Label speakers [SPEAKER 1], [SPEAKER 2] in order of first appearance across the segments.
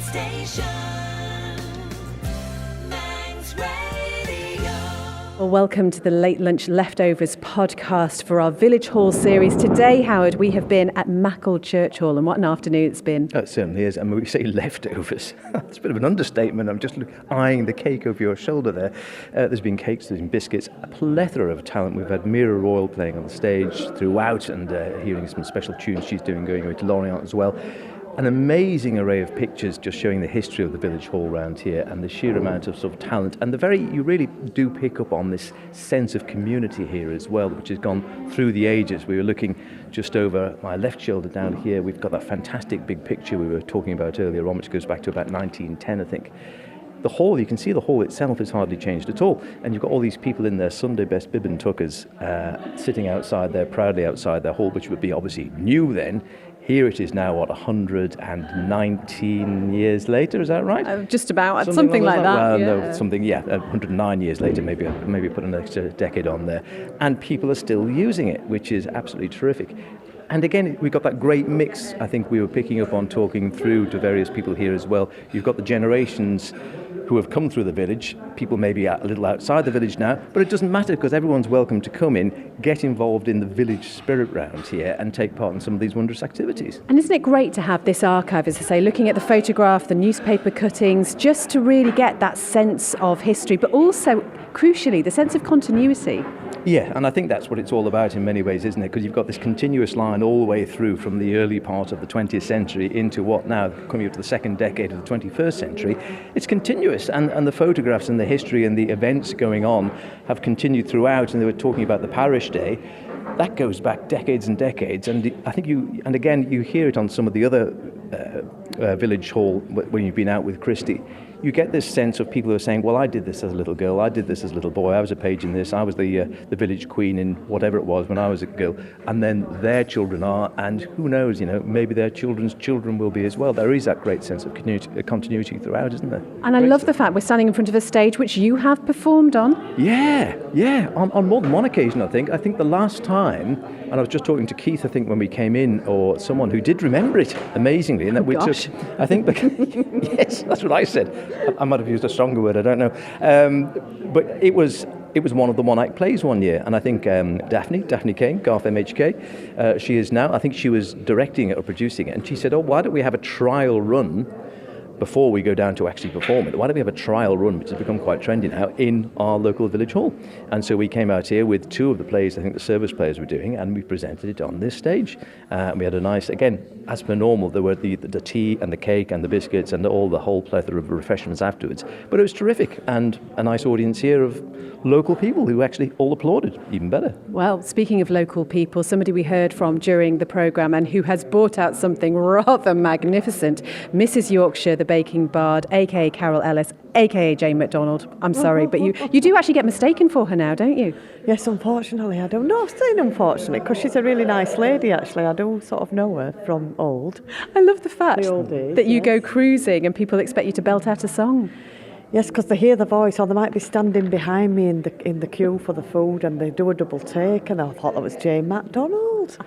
[SPEAKER 1] station. Manx Radio.
[SPEAKER 2] Well, welcome to the Late Lunch Leftovers podcast for our Village Hall series. Today, Howard, we have been at Maughold Church Hall, and what an afternoon it's been.
[SPEAKER 3] It certainly is. And when we say leftovers, it's a bit of an understatement. I'm just eyeing the cake over your shoulder there. There's been cakes, there's been biscuits, a plethora of talent. We've had Mira Royal playing on the stage throughout and hearing some special tunes she's doing, going over to Lorient as well. An amazing array of pictures just showing the history of the village hall around here and the sheer amount of sort of talent and you really do pick up on this sense of community here as well, which has gone through the ages. We were looking just over my left shoulder down here. We've got that fantastic big picture we were talking about earlier on, which goes back to about 1910, I think. The hall, you can see the hall itself has hardly changed at all. And you've got all these people in their Sunday best bib and tuckers sitting outside there, proudly outside their hall, which would be obviously new then. Here it is now, 119 years later, is that right?
[SPEAKER 2] Just about, something like that.
[SPEAKER 3] Well,
[SPEAKER 2] yeah.
[SPEAKER 3] No, 109 years later, maybe put an extra decade on there. And people are still using it, which is absolutely terrific. And again, we've got that great mix, I think we were picking up on talking through to various people here as well. You've got the generations who have come through the village, people maybe a little outside the village now, but it doesn't matter because everyone's welcome to come in, get involved in the village spirit round here and take part in some of these wondrous activities.
[SPEAKER 2] And isn't it great to have this archive, as I say, looking at the photograph, the newspaper cuttings, just to really get that sense of history, but also, crucially, the sense of continuity.
[SPEAKER 3] Yeah, and I think that's what it's all about in many ways, isn't it? Because you've got this continuous line all the way through from the early part of the 20th century into what now, coming up to the second decade of the 21st century. It's continuous, and the photographs and the history and the events going on have continued throughout, and they were talking about the parish day. That goes back decades and decades, and I think you hear it on some of the other village hall when you've been out with Christy. You get this sense of people who are saying, well, I did this as a little girl, I did this as a little boy, I was a page in this, I was the village queen in whatever it was when I was a girl, and then their children are, and who knows, maybe their children's children will be as well. There is that great sense of continuity throughout, isn't there?
[SPEAKER 2] And I love the fact we're standing in front of a stage which you have performed on.
[SPEAKER 3] Yeah, on more than one occasion, I think. I think the last time, and I was just talking to Keith, I think, when we came in, or someone who did remember it, amazingly, and that we took, I think, yes, that's what I said. I might have used a stronger word, I don't know. But it was one of the one-act plays one year, and I think Daphne Kane, Garth MHK, she is now, I think she was directing it or producing it, and she said, why don't we have a trial run before we go down to actually perform it? Why don't we have a trial run, which has become quite trendy now, in our local village hall? And so we came out here with two of the plays I think the service players were doing, and we presented it on this stage. We had a nice, again, as per normal, there were the tea and the cake and the biscuits and the whole plethora of refreshments afterwards. But it was terrific, and a nice audience here of local people who actually all applauded, even better.
[SPEAKER 2] Well, speaking of local people, somebody we heard from during the programme and who has brought out something rather magnificent, Mrs. Yorkshire, the baking bard, a.k.a. Carol Ellis, a.k.a. Jane MacDonald. I'm sorry, but you do actually get mistaken for her now, don't you?
[SPEAKER 4] Yes, unfortunately, I do. No, I'm saying unfortunately, because she's a really nice lady, actually. I do sort of know her from old.
[SPEAKER 2] I love the fact
[SPEAKER 4] The old days,
[SPEAKER 2] that you
[SPEAKER 4] yes.
[SPEAKER 2] go cruising and people expect you to belt out a song.
[SPEAKER 4] Yes, because they hear the voice, or they might be standing behind me in the queue for the food, and they do a double take, and I thought that was Jane MacDonald.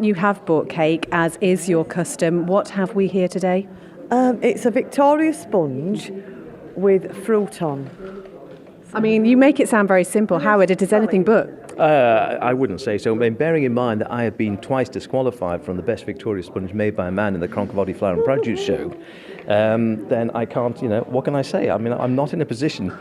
[SPEAKER 2] You have bought cake, as is your custom. What have we here today?
[SPEAKER 4] It's a Victoria sponge with fruit on.
[SPEAKER 2] I mean, you make it sound very simple. Howard, it is anything but.
[SPEAKER 3] I wouldn't say so. I mean, bearing in mind that I have been twice disqualified from the best Victoria sponge made by a man in the Croncavalli Flower and Produce show, then I can't, what can I say? I mean, I'm not in a position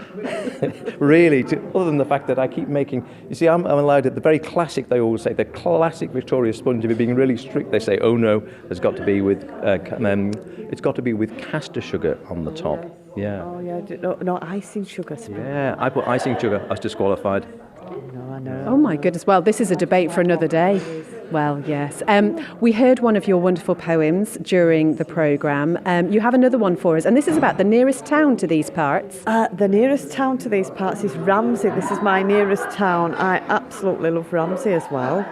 [SPEAKER 3] really to, other than the fact that I keep making, you see, I'm allowed at the very classic, they always say, the classic Victoria sponge, if you're being really strict, they say, oh no, it's got to be with caster sugar on the top. Yeah.
[SPEAKER 4] Oh yeah, no icing sugar.
[SPEAKER 3] Yeah, I put icing sugar, I was disqualified.
[SPEAKER 4] No, I know.
[SPEAKER 2] Oh my goodness. Well, this is a debate for another day. Well, yes. We heard one of your wonderful poems during the programme. You have another one for us, and this is about the nearest town to these parts.
[SPEAKER 4] The nearest town to these parts is Ramsey. This is my nearest town. I absolutely love Ramsey as well.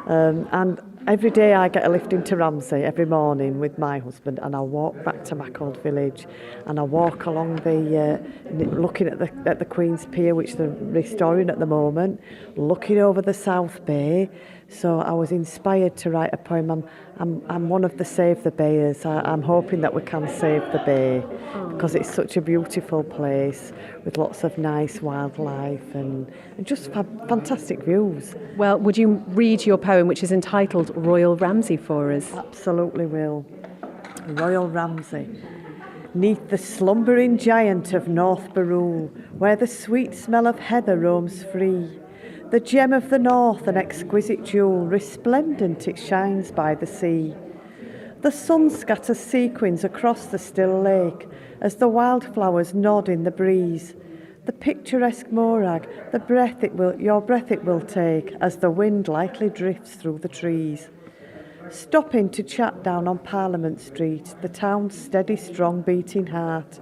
[SPEAKER 4] And every day I get a lift into Ramsey every morning with my husband, and I walk back to Maughold village, and I walk along the looking at the Queen's Pier, which they're restoring at the moment, looking over the South Bay, So I was inspired to write a poem. I'm one of the Save the Bayers. I'm hoping that we can save the bay because it's such a beautiful place with lots of nice wildlife and just fantastic views.
[SPEAKER 2] Well, would you read your poem, which is entitled Royal Ramsay, for us?
[SPEAKER 4] Absolutely will. Royal Ramsay. 'Neath the slumbering giant of North Barrule, where the sweet smell of heather roams free, the gem of the north, an exquisite jewel, resplendent it shines by the sea. The sun scatters sequins across the still lake as the wildflowers nod in the breeze. The picturesque Morag, your breath it will take as the wind lightly drifts through the trees. Stopping to chat down on Parliament Street, the town's steady, strong beating heart.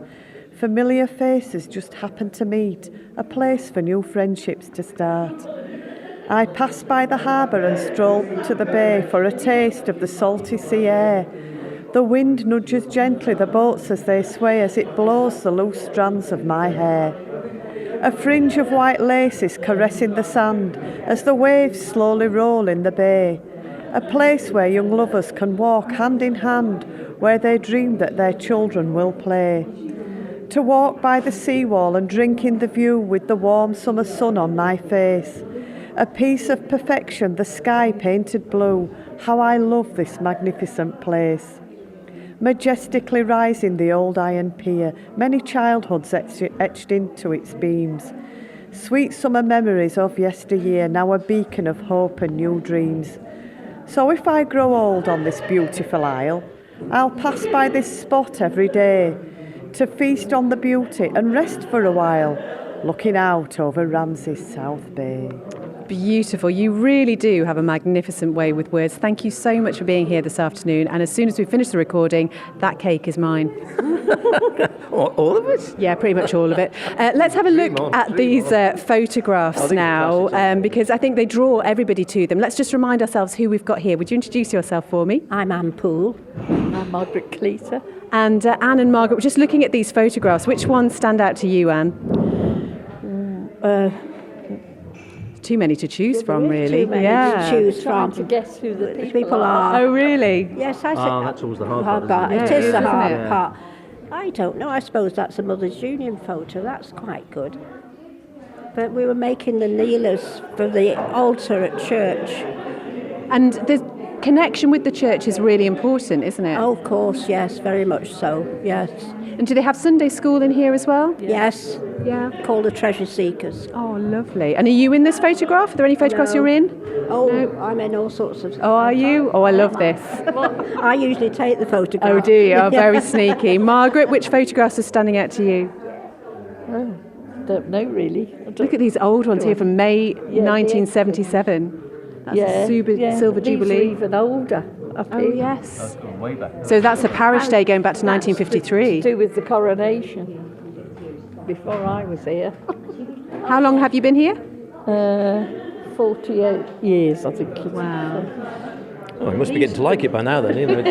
[SPEAKER 4] Familiar faces just happen to meet, a place for new friendships to start. I pass by the harbour and stroll to the bay for a taste of the salty sea air. The wind nudges gently the boats as they sway as it blows the loose strands of my hair. A fringe of white lace is caressing the sand as the waves slowly roll in the bay. A place where young lovers can walk hand in hand, where they dream that their children will play. To walk by the seawall and drink in the view with the warm summer sun on my face. A piece of perfection, the sky painted blue. How I love this magnificent place. Majestically rising the old iron pier, many childhoods etched into its beams. Sweet summer memories of yesteryear, now a beacon of hope and new dreams. So if I grow old on this beautiful isle, I'll pass by this spot every day to feast on the beauty and rest for a while, looking out over Ramsay's South Bay.
[SPEAKER 2] Beautiful. You really do have a magnificent way with words. Thank you so much for being here this afternoon. And as soon as we finish the recording, that cake is mine.
[SPEAKER 3] All of it?
[SPEAKER 2] Yeah, pretty much all of it. Let's have a look at these photographs now, because I think they draw everybody to them. Let's just remind ourselves who we've got here. Would you introduce yourself for me?
[SPEAKER 5] I'm Anne Poole.
[SPEAKER 6] I'm Margaret Cleater.
[SPEAKER 2] And Anne and Margaret, we're just looking at these photographs. Which ones stand out to you, Anne? Too many to choose from, really.
[SPEAKER 5] Too many to choose from.
[SPEAKER 6] To guess who the people
[SPEAKER 5] are.
[SPEAKER 2] Oh, really?
[SPEAKER 5] Yes, I said.
[SPEAKER 3] That's always the hard part.
[SPEAKER 5] It
[SPEAKER 2] Yeah,
[SPEAKER 5] is the
[SPEAKER 2] isn't
[SPEAKER 5] hard
[SPEAKER 2] it?
[SPEAKER 5] part. I don't know. I suppose that's a Mother's Union photo. That's quite good. But we were making the kneelers for the altar at church.
[SPEAKER 2] And the connection with the church is really important, isn't it?
[SPEAKER 5] Oh, of course, yes, very much so. Yes.
[SPEAKER 2] And do they have Sunday school in here as well?
[SPEAKER 5] Yes.
[SPEAKER 2] Yeah.
[SPEAKER 5] Called the Treasure Seekers.
[SPEAKER 2] Oh, lovely. And are you in this photograph? Are there any photographs
[SPEAKER 5] No.
[SPEAKER 2] you're in?
[SPEAKER 5] Oh,
[SPEAKER 2] No.
[SPEAKER 5] I'm in all sorts of.
[SPEAKER 2] Oh, are you? Oh, I love this.
[SPEAKER 5] I usually take the photograph.
[SPEAKER 2] Oh, do you? Oh, very sneaky. Margaret, which photographs are standing out to you?
[SPEAKER 6] Oh, don't know really.
[SPEAKER 2] Look at these old ones here from May 1977. That's a Silver
[SPEAKER 6] these
[SPEAKER 2] Jubilee.
[SPEAKER 6] are even older. Up
[SPEAKER 2] Oh,
[SPEAKER 6] here.
[SPEAKER 2] yes.
[SPEAKER 3] Gone way back.
[SPEAKER 2] So that's a parish day going back to 1953.
[SPEAKER 6] To do with the coronation. Before I was here.
[SPEAKER 2] How long have you been here?
[SPEAKER 6] 48 years, I think.
[SPEAKER 2] Wow.
[SPEAKER 3] Oh, you must be getting to like it by now then. You know.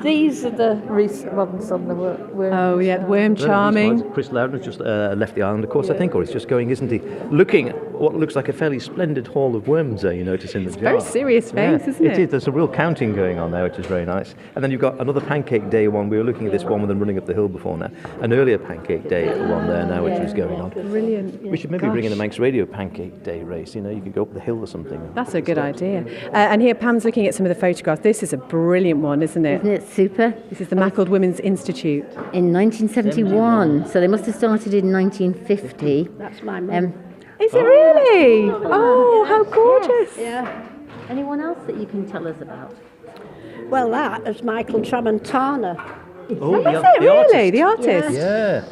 [SPEAKER 6] These are the recent ones on the worm.
[SPEAKER 2] Oh, yeah, Worm Charming.
[SPEAKER 3] Chris Loudon's just left the island, of course, I think, or he's just going, isn't he? Looking at what looks like a fairly splendid haul of worms there, you notice in the jar.
[SPEAKER 2] Very serious face, isn't it?
[SPEAKER 3] It is. There's a real counting going on there, which is very nice. And then you've got another Pancake Day one. We were looking at this one with them running up the hill before now. An earlier Pancake Day one there now, which was going on.
[SPEAKER 2] Brilliant.
[SPEAKER 3] We should maybe bring in the Manx Radio Pancake Day race. You know, you could go up the hill or something.
[SPEAKER 2] That's a good idea. And here Pam's looking at some of the photographs. This is a brilliant one, isn't it?
[SPEAKER 7] Isn't it super?
[SPEAKER 2] This is the Maughold Women's Institute.
[SPEAKER 7] In 1971, so they must have started in 1950.
[SPEAKER 5] That's my mum.
[SPEAKER 2] Is it really? Oh, how gorgeous.
[SPEAKER 5] Yeah.
[SPEAKER 7] Anyone else that you can tell us about?
[SPEAKER 5] Well, that is Michael Tramontana.
[SPEAKER 3] Oh,
[SPEAKER 2] Is it really? The artist?
[SPEAKER 3] Yeah.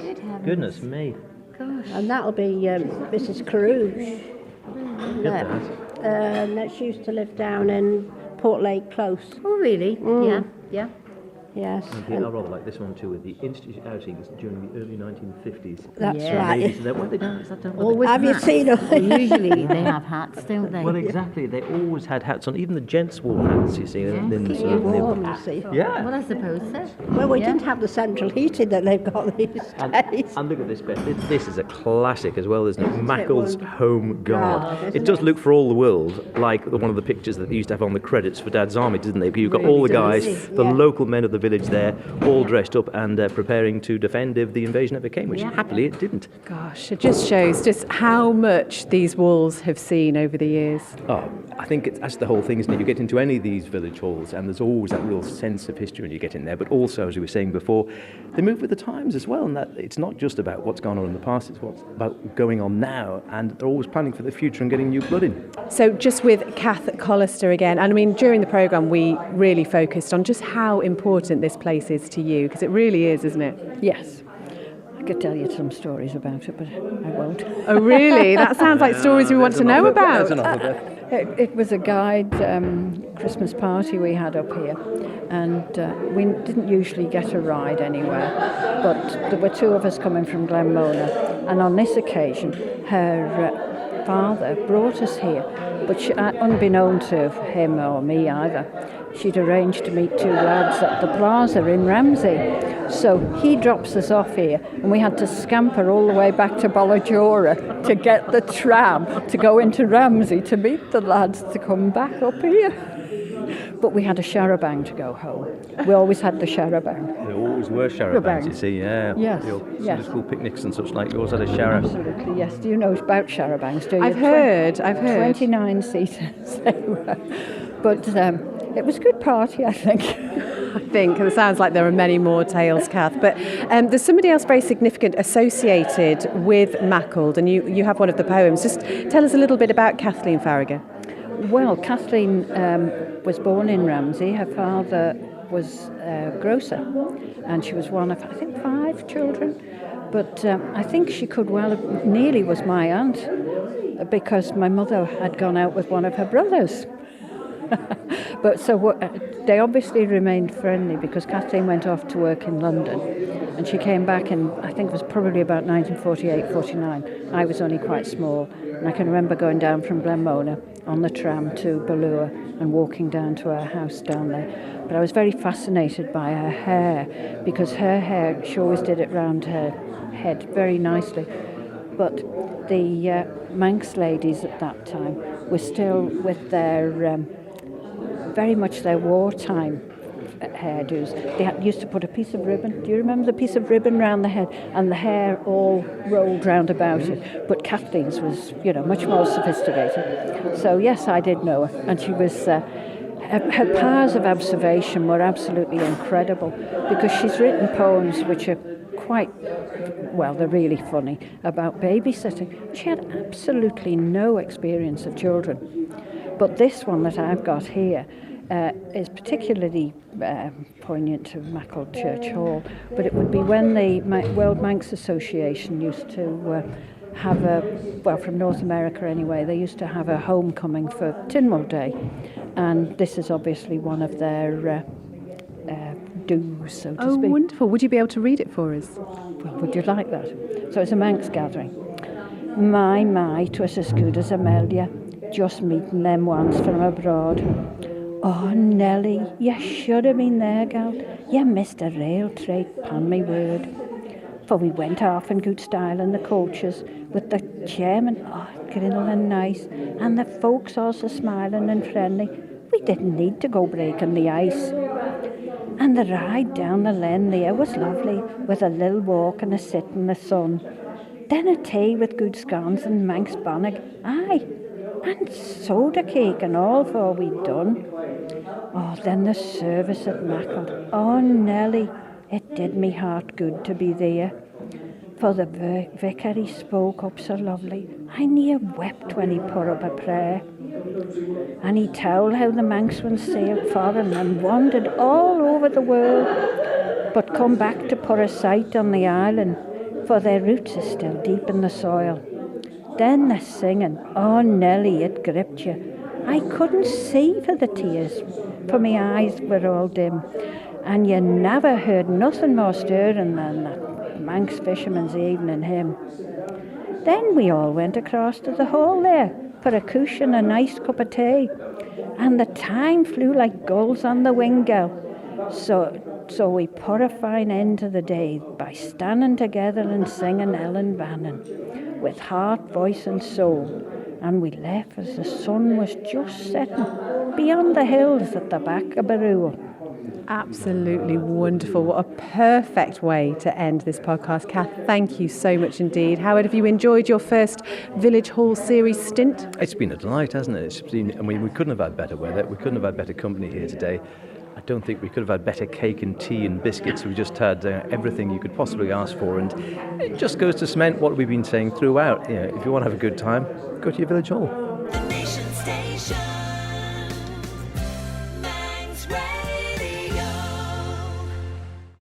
[SPEAKER 3] Goodness me.
[SPEAKER 5] And that'll be Mrs. Carouge.
[SPEAKER 3] Look at that.
[SPEAKER 5] She used to live down in Portlake Close.
[SPEAKER 7] Oh, really? Yeah, yeah.
[SPEAKER 5] Yes.
[SPEAKER 3] And I rather like this one too, with the institute outings during the early 1950s.
[SPEAKER 5] That's
[SPEAKER 7] Yeah.
[SPEAKER 5] right.
[SPEAKER 3] Ladies, were they down? Is that down?
[SPEAKER 7] All with
[SPEAKER 5] Have you
[SPEAKER 7] hats.
[SPEAKER 5] seen them?
[SPEAKER 7] Well, usually they have hats, don't they?
[SPEAKER 3] Well, exactly. They always had hats on. Even the gents wore hats. You see, in the
[SPEAKER 7] Yes,
[SPEAKER 3] sort of
[SPEAKER 5] Warm, you see.
[SPEAKER 3] yeah.
[SPEAKER 7] Well, I suppose so.
[SPEAKER 5] Well, we
[SPEAKER 7] Yeah.
[SPEAKER 5] didn't have the central heating that they've got these days.
[SPEAKER 3] And look at this, Beth. This is a classic as well, isn't it?
[SPEAKER 5] Isn't it
[SPEAKER 3] Maughold's
[SPEAKER 5] wonderful?
[SPEAKER 3] Home Guard.
[SPEAKER 5] Oh,
[SPEAKER 3] It
[SPEAKER 5] isn't
[SPEAKER 3] does
[SPEAKER 5] it?
[SPEAKER 3] look for all the world like one of the pictures that they used to have on the credits for Dad's Army, didn't they? You've got all the
[SPEAKER 2] Really
[SPEAKER 3] guys,
[SPEAKER 2] does.
[SPEAKER 3] the
[SPEAKER 5] Yeah.
[SPEAKER 3] local men of the village there, all dressed up and preparing to defend if the invasion ever came, which
[SPEAKER 7] Yeah.
[SPEAKER 3] happily it didn't.
[SPEAKER 2] Gosh, it just shows just how much these walls have seen over the years.
[SPEAKER 3] Oh, I think that's the whole thing, isn't it? You get into any of these village halls and there's always that real sense of history when you get in there, but also, as we were saying before, they move with the times as well, and that it's not just about what's gone on in the past, it's what's about going on now, and they're always planning for the future and getting new blood in.
[SPEAKER 2] So just with Kath Collister again, and I mean during the programme we really focused on just how important this place is to you, because it really is, isn't it?
[SPEAKER 6] Yes. I could tell you some stories about it, but I won't.
[SPEAKER 2] Oh really? That sounds like stories we want to know
[SPEAKER 3] There's an
[SPEAKER 2] about.
[SPEAKER 3] offer, Beth.
[SPEAKER 6] It was a guide Christmas party we had up here, and we didn't usually get a ride anywhere, but there were two of us coming from Glenmona, and on this occasion her father brought us here, but unbeknown to him or me either, she'd arranged to meet two lads at the plaza in Ramsey. So he drops us off here, and we had to scamper all the way back to Ballajora to get the tram to go into Ramsey to meet the lads to come back up here. But we had a charabanc to go home. We always had the charabanc.
[SPEAKER 3] There always were charabancs, you see, yeah.
[SPEAKER 6] Yes,
[SPEAKER 3] The old
[SPEAKER 6] yes.
[SPEAKER 3] Sunday school picnics and such like, you always had a chara.
[SPEAKER 6] Absolutely, yes. Do you know about charabancs, do you?
[SPEAKER 2] I've heard.
[SPEAKER 6] 29 seaters they were. But it was a good party, I think.
[SPEAKER 2] I think, and it sounds like there are many more tales, Kath. But there's somebody else very significant associated with Maughold, and you have one of the poems. Just tell us a little bit about Kathleen Farragher.
[SPEAKER 6] Well, Kathleen was born in Ramsey. Her father was a grocer, and she was one of, I think, 5 children. But I think she could well have, nearly was my aunt, because my mother had gone out with one of her brothers. But so they obviously remained friendly, because Kathleen went off to work in London, and she came back in, I think it was probably about 1948, 49. I was only quite small, and I can remember going down from Glenmona on the tram to Ballure and walking down to her house down there. But I was very fascinated by her hair, because her hair, she always did it round her head very nicely. But the Manx ladies at that time were still with their very much their wartime hairdos. They used to put a piece of ribbon. Do you remember the piece of ribbon round the head, and the hair all rolled round about it? But Kathleen's was, much more sophisticated. So yes, I did know her, and she was. Her powers of observation were absolutely incredible, because she's written poems which are quite, well, they're really funny, about babysitting. She had absolutely no experience of children. But this one that I've got here is particularly poignant to Maughold Church Hall, but it would be when the World Manx Association used to have from North America anyway, they used to have a homecoming for Tynwald Day, and this is obviously one of their do's, so to
[SPEAKER 2] Oh,
[SPEAKER 6] speak.
[SPEAKER 2] wonderful. Would you be able to read it for us?
[SPEAKER 6] Well, would you like that? So it's a Manx gathering. My, 'twas as good as a Melia, just meeting them once from abroad. Oh, Nellie, you should have been there, gal. You missed a rail trade, upon my word. For we went off in good style in the coaches, with the chairman, grinnell and nice, and the folks also smiling and friendly. We didn't need to go breaking the ice. And the ride down the lane there was lovely, with a little walk and a sit in the sun. Then a tea with good scones and Manx bannock, aye, and soda cake and all for we'd done. Oh, then the service at Maughold. Oh, Nellie, it did me heart good to be there. For the vicar, he spoke up so lovely, I near wept when he put up a prayer. And he told how the Manx ones sailed foreign and wandered all over the world, but come back to put a sight on the island, for their roots is still deep in the soil. Then the singing, oh Nellie, it gripped you. I couldn't see for the tears, for my eyes were all dim. and you never heard nothing more stirring than that Manx fisherman's evening hymn. Then we all went across to the hall there for a cushion and a nice cup of tea, and the time flew like gulls on the wing, girl. So we put a fine end to the day by standing together and singing Ellen Bannon with heart, voice and soul. And we left as the sun was just setting beyond the hills at the back of Barua.
[SPEAKER 2] Absolutely wonderful. What a perfect way to end this podcast. Kath, thank you so much indeed. Howard, have you enjoyed your first Village Hall series stint?
[SPEAKER 3] It's been a delight, hasn't it? It's been, I mean, we couldn't have had better weather. We couldn't have had better company here today. I don't think we could have had better cake and tea and biscuits. We just had everything you could possibly ask for, and it just goes to cement what we've been saying throughout. You know, if you want to have a good time, go to your Village Hall.
[SPEAKER 1] The Nation Station.